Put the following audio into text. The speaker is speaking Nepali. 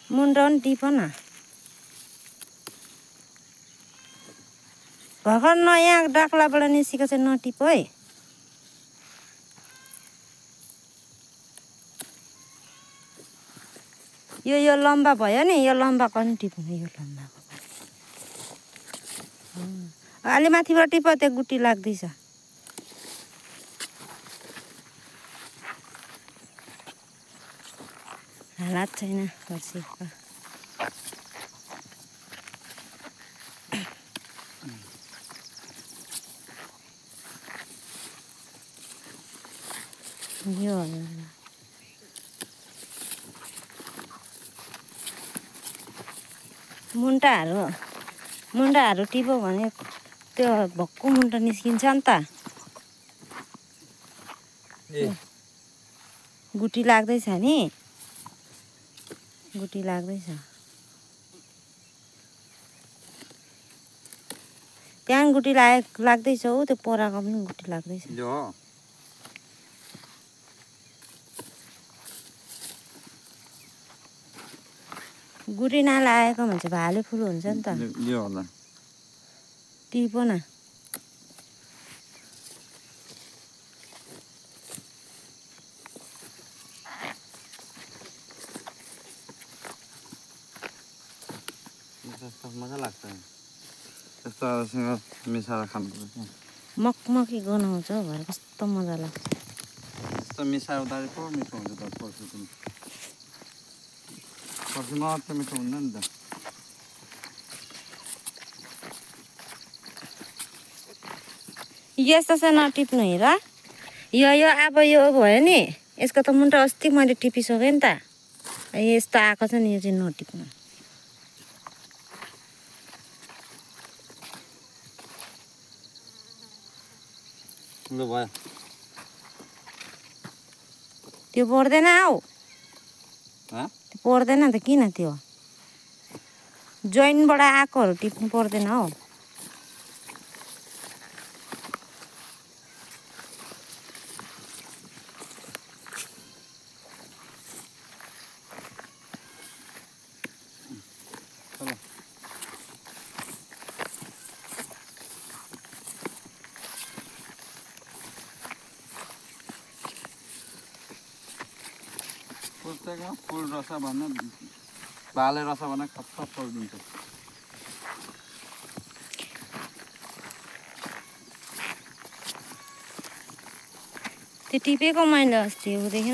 मुन्टा पनि टिप न भर्खर नयाँ डाक्लाबाट निस्केको चाहिँ नटिप है यो लम्बा भयो नि यो लम्बाको नि टिप्नु यो लम्बाको अलि माथिबाट टिप त्यो गुटी लाग्दैछ हालत छैन फर्सीको यो मुन्टाहरू टिप्यो भने त्यो भक्कु मुन्टा निस्किन्छ नि त गुटी लाग्दैछ नि गुटी लाग्दैछ त्यहाँ गुटी लाग्दैछ हौ त्यो पोराको पनि गुटी लाग्दैछ गुटी नलागेको भन्छ भाले फुल हुन्छ नि त यो होला टिपो न मजा लाग्छ त्यस्तोसँग मिसाएर खानुपर्छ मकमकी गनाउँछ हौ भरे कस्तो मजा लाग्छ त्यस्तो मिसाउँदाखेरि पो मिठो हुन्छ त पर्सी पनि पर्सी मात्र मिठो हुँदैन नि त यस्तो चाहिँ नटिप्नु हेर यो अब यो भयो नि यसको त मुन्टा अस्ति मैले टिपिसकेँ नि त यस्तो आएको छ नि यो चाहिँ नटिप्नु ल भयो त्यो पर्दैन हौ त्यो पर्दैन त किन त्यो जोइनबाट आएकोहरू टिप्नु पर्दैन हौ पुस्तकमा फुल रस भन्ने भाले रस भन्ने खप्प फल्दिन्छ त्यो टिपेको मैले अस्ति ऊ देखेन